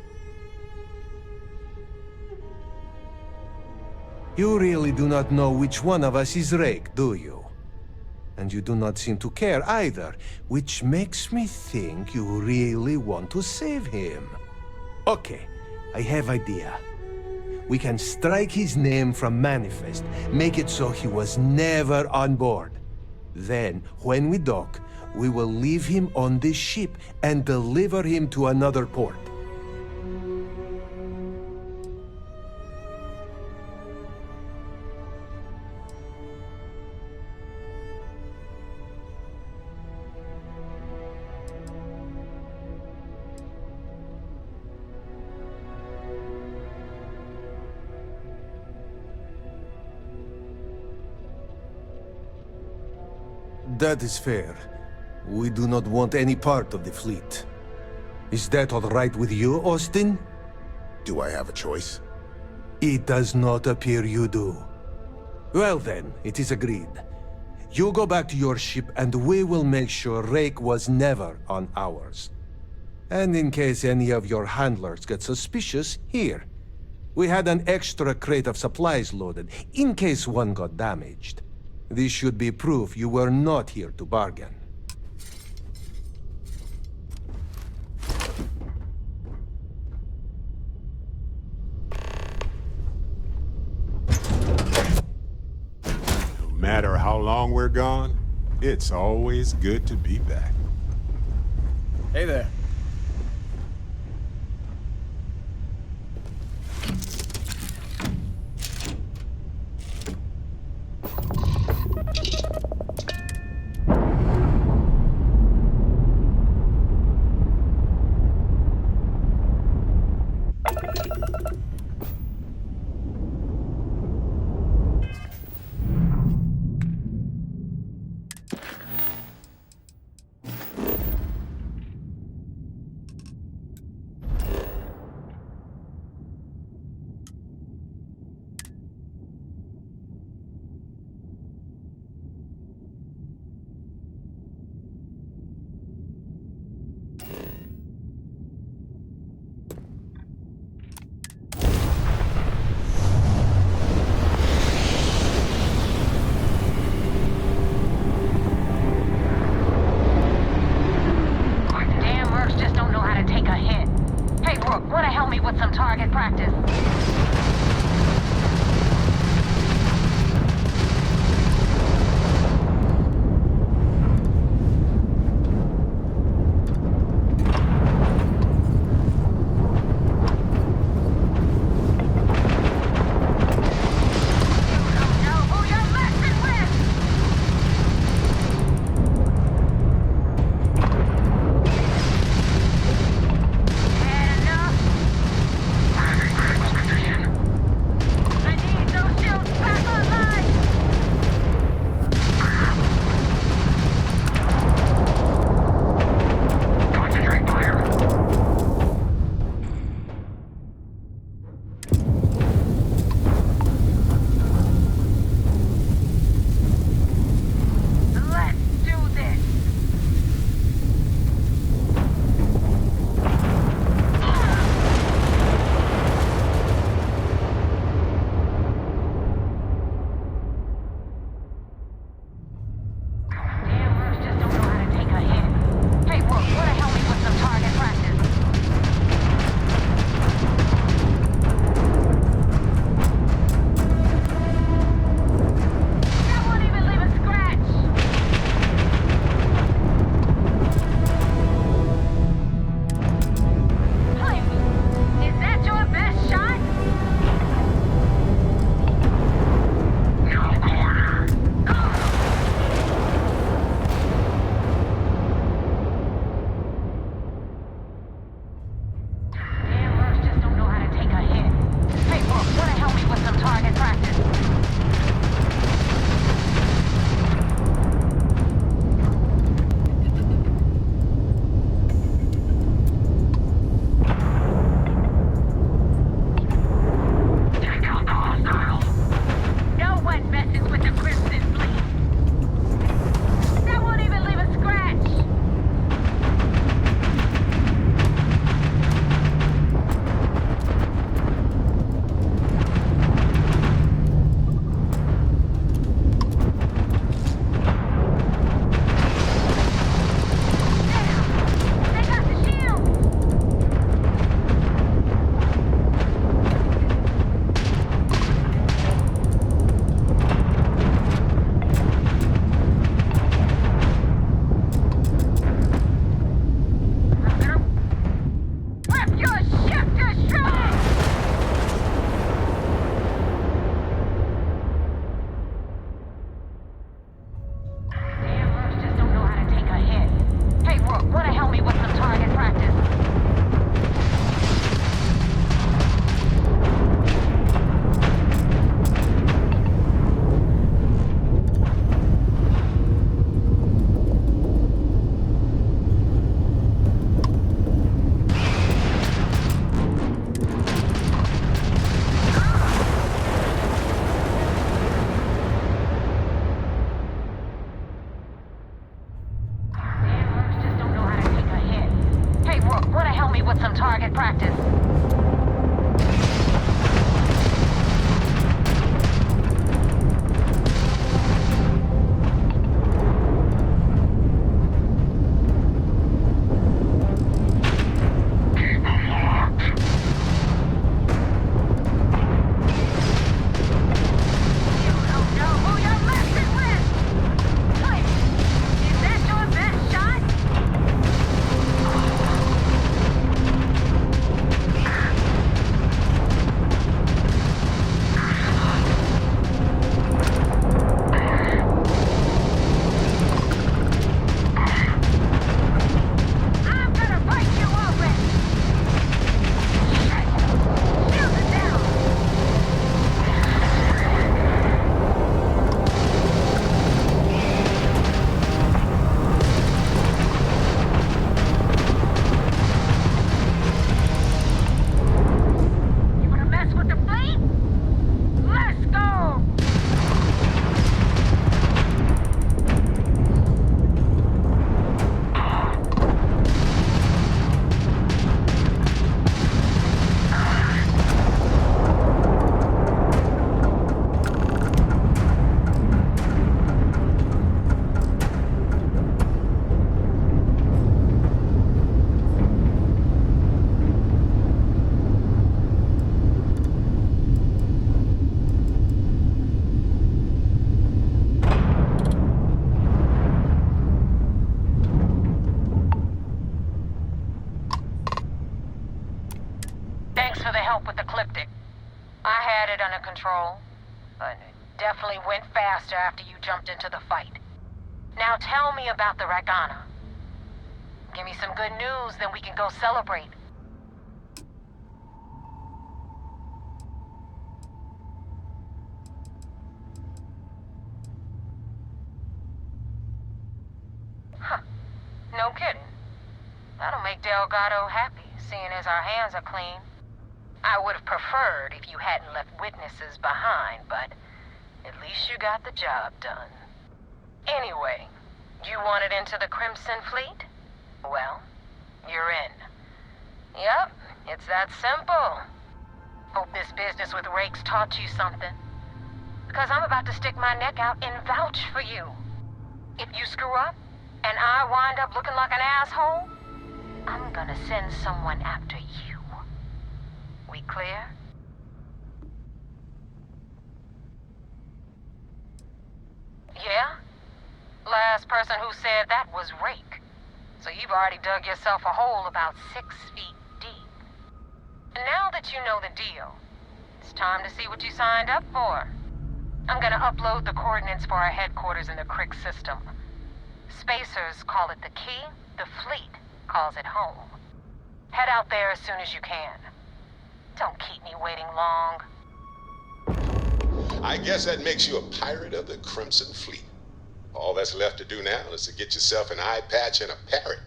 You really do not know which one of us is Rake, do you? And you do not seem to care either, which makes me think you really want to save him. Okay, I have idea. We can strike his name from Manifest, make it so he was never on board. Then, when we dock, we will leave him on this ship and deliver him to another port. That is fair. We do not want any part of the fleet. Is that all right with you, Austin? Do I have a choice? It does not appear you do. Well then, it is agreed. You go back to your ship and we will make sure Rake was never on ours. And in case any of your handlers get suspicious, here. We had an extra crate of supplies loaded, in case one got damaged. This should be proof you were not here to bargain. No matter how long we're gone, it's always good to be back. Hey there. with some target practice. Thanks for the help with the Ecliptic. I had it under control, but it definitely went faster after you jumped into the fight. Now tell me about the Ragana. Give me some good news, then we can go celebrate. Huh. No kidding. That'll make Delgado happy, seeing as our hands are clean. I would have preferred if you hadn't left witnesses behind, but at least you got the job done. Anyway, you wanted into the Crimson Fleet? Well, you're in. Yep, it's that simple. Hope this business with Rake's taught you something. Because I'm about to stick my neck out and vouch for you. If you screw up, and I wind up looking like an asshole, I'm gonna send someone after you. We clear? Yeah? Last person who said that was Rake. So you've already dug yourself a hole about 6 feet deep. And now that you know the deal, it's time to see what you signed up for. I'm gonna upload the coordinates for our headquarters in the Crick system. Spacers call it the key, the fleet calls it home. Head out there as soon as you can. Don't keep me waiting long. I guess that makes you a pirate of the Crimson Fleet. All that's left to do now is to get yourself an eye patch and a parrot.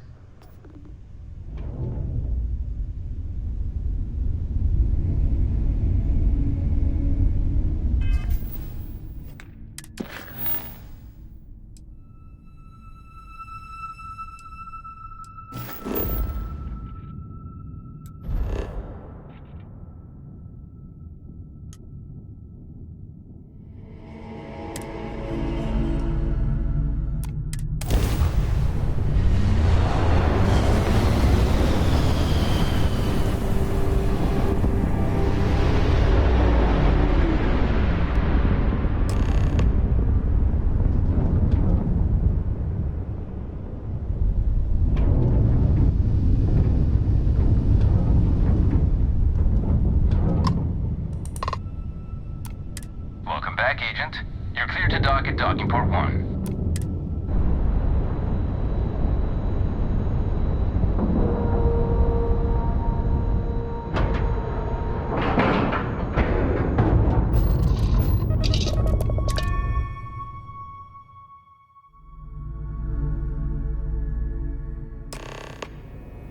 You're clear to dock at docking port 1.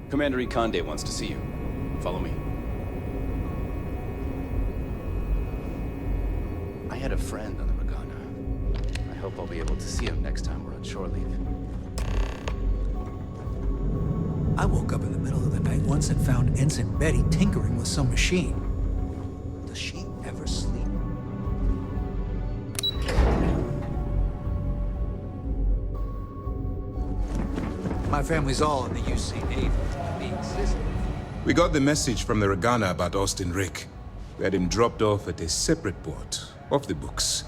Commander Ikande wants to see you. Follow me. I had a friend on the Ragana. I hope I'll be able to see him next time we're on shore leave. I woke up in the middle of the night once and found Ensign Betty tinkering with some machine. Does she ever sleep? My family's all in the UC Navy. We got the message from the Regana about Austin Rick. We had him dropped off at a separate port, off the books.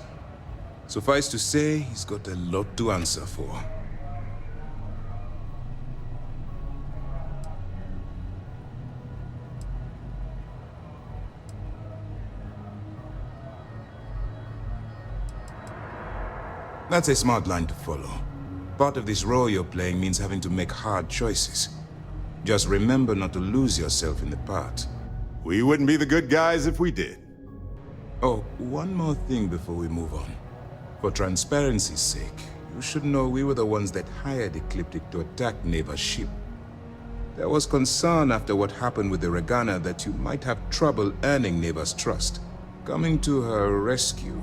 Suffice to say, he's got a lot to answer for. That's a smart line to follow. Part of this role you're playing means having to make hard choices. Just remember not to lose yourself in the part. We wouldn't be the good guys if we did. Oh, one more thing before we move on. For transparency's sake, you should know we were the ones that hired Ecliptic to attack Neva's ship. There was concern after what happened with the Regana that you might have trouble earning Neva's trust. Coming to her rescue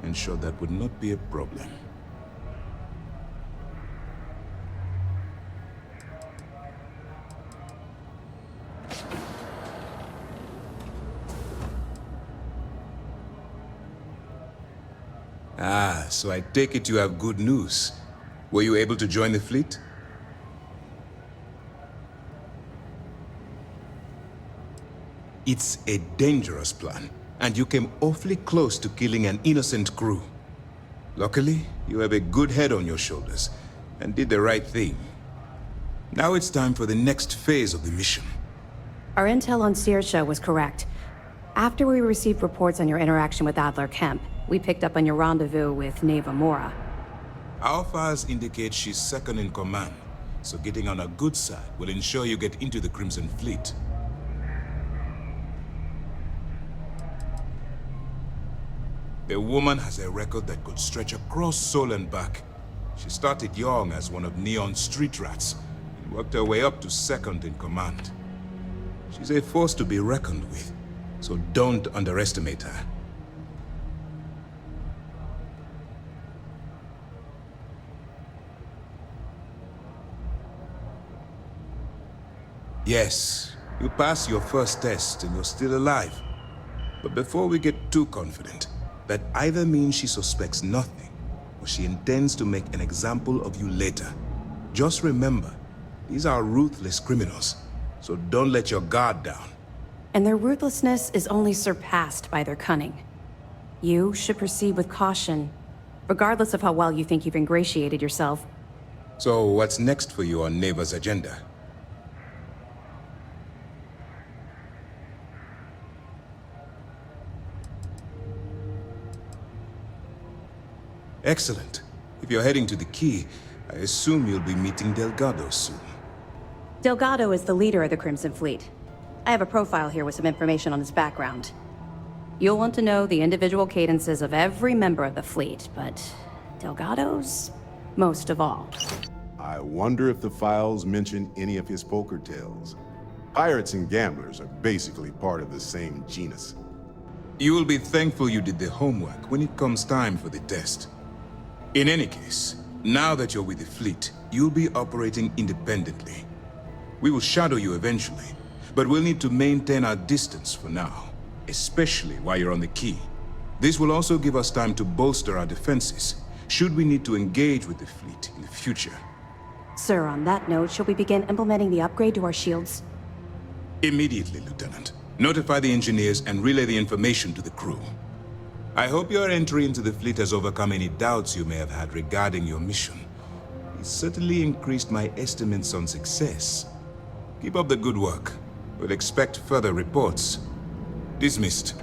ensured that would not be a problem. Ah, so I take it you have good news. Were you able to join the fleet? It's a dangerous plan, and you came awfully close to killing an innocent crew. Luckily, you have a good head on your shoulders, and did the right thing. Now it's time for the next phase of the mission. Our intel on Saoirse was correct. After we received reports on your interaction with Adler Kemp, we picked up on your rendezvous with Neva Mora. Our files indicate she's second in command, so getting on her good side will ensure you get into the Crimson Fleet. The woman has a record that could stretch across Sol and back. She started young as one of Neon's street rats, and worked her way up to second in command. She's a force to be reckoned with, so don't underestimate her. Yes, you passed your first test and you're still alive. But before we get too confident, that either means she suspects nothing, or she intends to make an example of you later. Just remember, these are ruthless criminals, so don't let your guard down. And their ruthlessness is only surpassed by their cunning. You should proceed with caution, regardless of how well you think you've ingratiated yourself. So what's next for you on Neva's agenda? Excellent. If you're heading to the Key, I assume you'll be meeting Delgado soon. Delgado is the leader of the Crimson Fleet. I have a profile here with some information on his background. You'll want to know the individual cadences of every member of the fleet, but Delgado's most of all. I wonder if the files mention any of his poker tales. Pirates and gamblers are basically part of the same genus. You will be thankful you did the homework when it comes time for the test. In any case, now that you're with the fleet, you'll be operating independently. We will shadow you eventually, but we'll need to maintain our distance for now, especially while you're on the Key. This will also give us time to bolster our defenses, should we need to engage with the fleet in the future. Sir, on that note, shall we begin implementing the upgrade to our shields? Immediately, Lieutenant. Notify the engineers and relay the information to the crew. I hope your entry into the fleet has overcome any doubts you may have had regarding your mission. It certainly increased my estimates on success. Keep up the good work. We'll expect further reports. Dismissed.